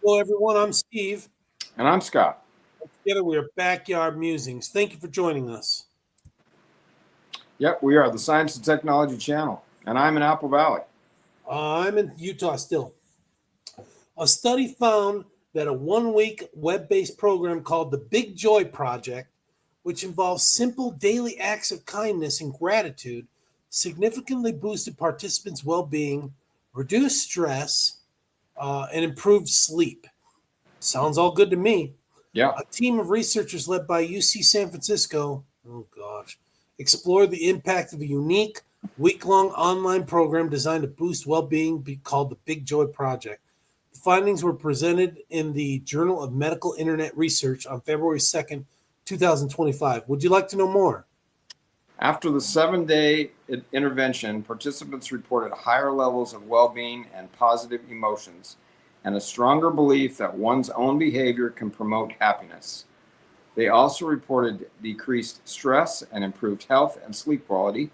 Hello, everyone. I'm Steve. And I'm Scott. Together, we are Backyard Musings. Thank you for joining us. Yep, we are the Science and Technology Channel, and I'm in Apple Valley. I'm in Utah still. A study found that a 1 week web based program called the Big Joy Project, which involves simple daily acts of kindness and gratitude, significantly boosted participants' well being, reduced stress, and improved sleep. Sounds all good to me. Yeah, A team of researchers led by UC San Francisco, oh gosh, explored the impact of a unique week-long online program designed to boost well-being called the Big Joy Project. The findings were presented in the Journal of Medical Internet Research on February 2nd, 2025. Would you like to know more? after the 7-day intervention, participants reported higher levels of well-being and positive emotions, and a stronger belief that one's own behavior can promote happiness. They also reported decreased stress and improved health and sleep quality.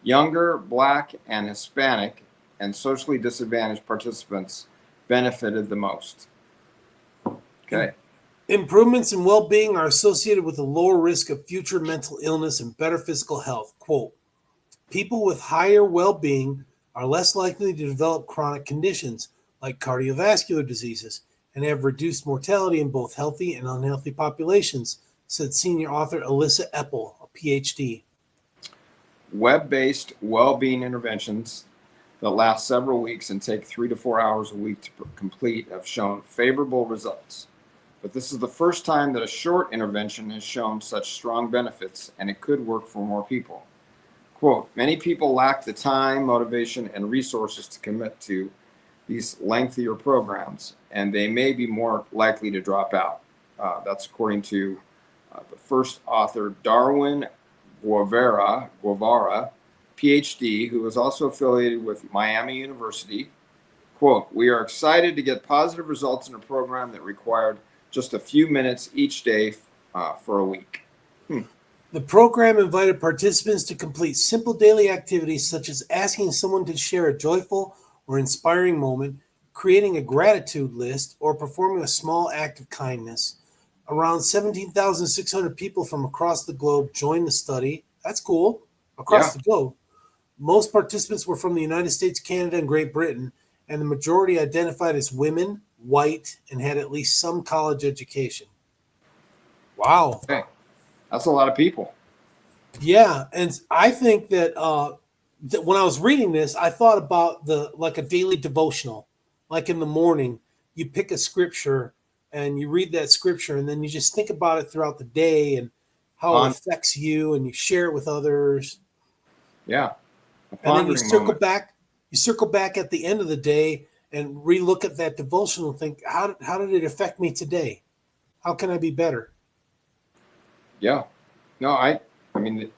Younger, Black, and Hispanic, and socially disadvantaged participants benefited the most. Okay. Improvements in well-being are associated with a lower risk of future mental illness and better physical health. Quote, people with higher well-being are less likely to develop chronic conditions like cardiovascular diseases and have reduced mortality in both healthy and unhealthy populations, said senior author Alyssa Eppel, a PhD. Web-based well-being interventions that last several weeks and take 3 to 4 hours a week to complete have shown favorable results. But this is the first time that a short intervention has shown such strong benefits, and it could work for more people. Quote, many people lack the time, motivation, and resources to commit to these lengthier programs, and they may be more likely to drop out. That's according to the first author, Darwin Guevara, PhD, who is also affiliated with Miami University. Quote, we are excited to get positive results in a program that required just a few minutes each day for a week. The program invited participants to complete simple daily activities such as asking someone to share a joyful or inspiring moment, creating a gratitude list, or performing a small act of kindness. Around 17,600 people from across the globe joined the study. That's cool. Across the globe. Most participants were from the United States, Canada, and Great Britain, and the majority identified as women, white, and had at least some college education. Wow. Okay. That's a lot of people. Yeah, and I think that when I was reading this, I thought about like a daily devotional, like in the morning, you pick a scripture and you read that scripture, and then you just think about it throughout the day and how it affects you, and you share it with others. Yeah, and then you circle back. You circle back at the end of the day and relook at that devotional and think, how did it affect me today? How can I be better? Yeah. No, I mean,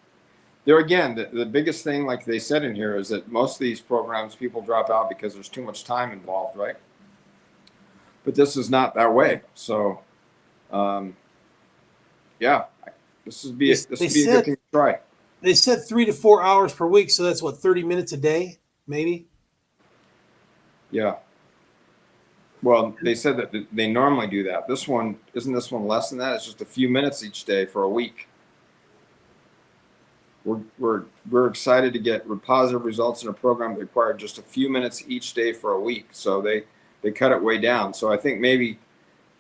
there again, the biggest thing, like they said in here, is that most of these programs, people drop out because there's too much time involved, right? But this is not that way. So, yeah, this would be a good thing to try. They said 3 to 4 hours per week, so that's what, 30 minutes a day, maybe? Yeah. Well, they said that they normally do that. This one, isn't this one less than that? It's just a few minutes each day for a week. We're excited to get positive results in a program that required just a few minutes each day for a week. So they cut it way down. So I think maybe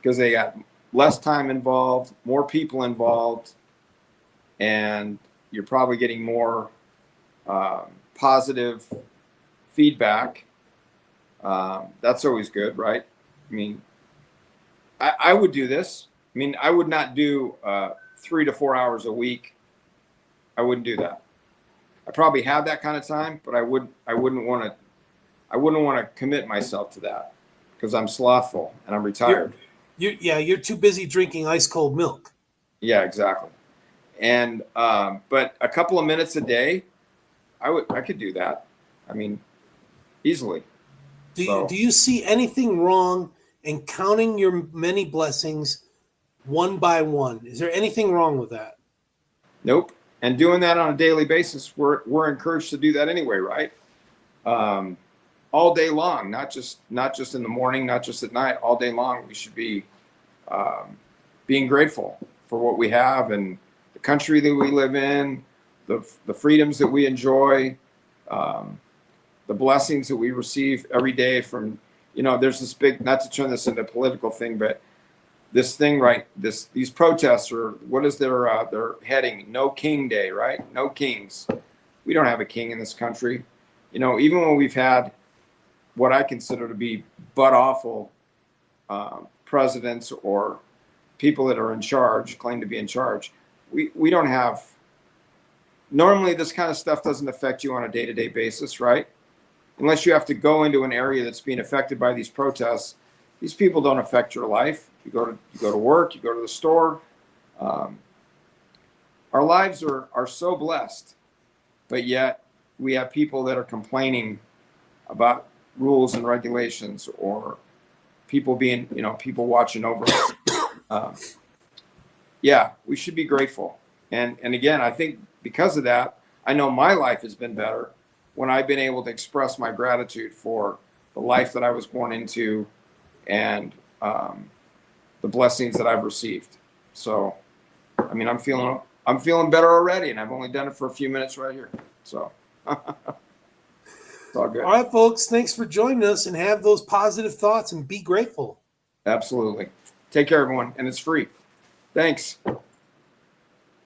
because they got less time involved, more people involved, and you're probably getting more positive feedback. That's always good, right? I mean, I would do this. I mean, I would not do 3 to 4 hours a week. I wouldn't do that. I probably have that kind of time, but I wouldn't want to commit myself to that because I'm slothful and I'm retired. You're too busy drinking ice cold milk. Yeah, exactly. And but a couple of minutes a day, I could do that. I mean, easily. Do you see anything wrong in counting your many blessings one by one? Is there anything wrong with that? Nope. And doing that on a daily basis, we're encouraged to do that anyway, right? all day long, not just in the morning, not just at night, all day long. We should be being grateful for what we have and the country that we live in, the freedoms that we enjoy, the blessings that we receive every day from, there's this big, not to turn this into a political thing, but this thing, right? These protests, or what is their heading? No King Day, right? No kings. We don't have a king in this country. Even when we've had what I consider to be butt awful presidents or people that are in charge, claim to be in charge, we don't have. Normally, this kind of stuff doesn't affect you on a day-to-day basis, right? Unless you have to go into an area that's being affected by these protests. These people don't affect your life. You go to work, you go to the store. Our lives are so blessed, but yet we have people that are complaining about rules and regulations, or people being, people watching over us. Yeah, we should be grateful. And again, I think because of that, I know my life has been better when I've been able to express my gratitude for the life that I was born into, and the blessings that I've received. So, I mean, I'm feeling better already, and I've only done it for a few minutes right here. So, it's all good. All right, folks. Thanks for joining us, and have those positive thoughts and be grateful. Absolutely. Take care, everyone, and it's free. Thanks.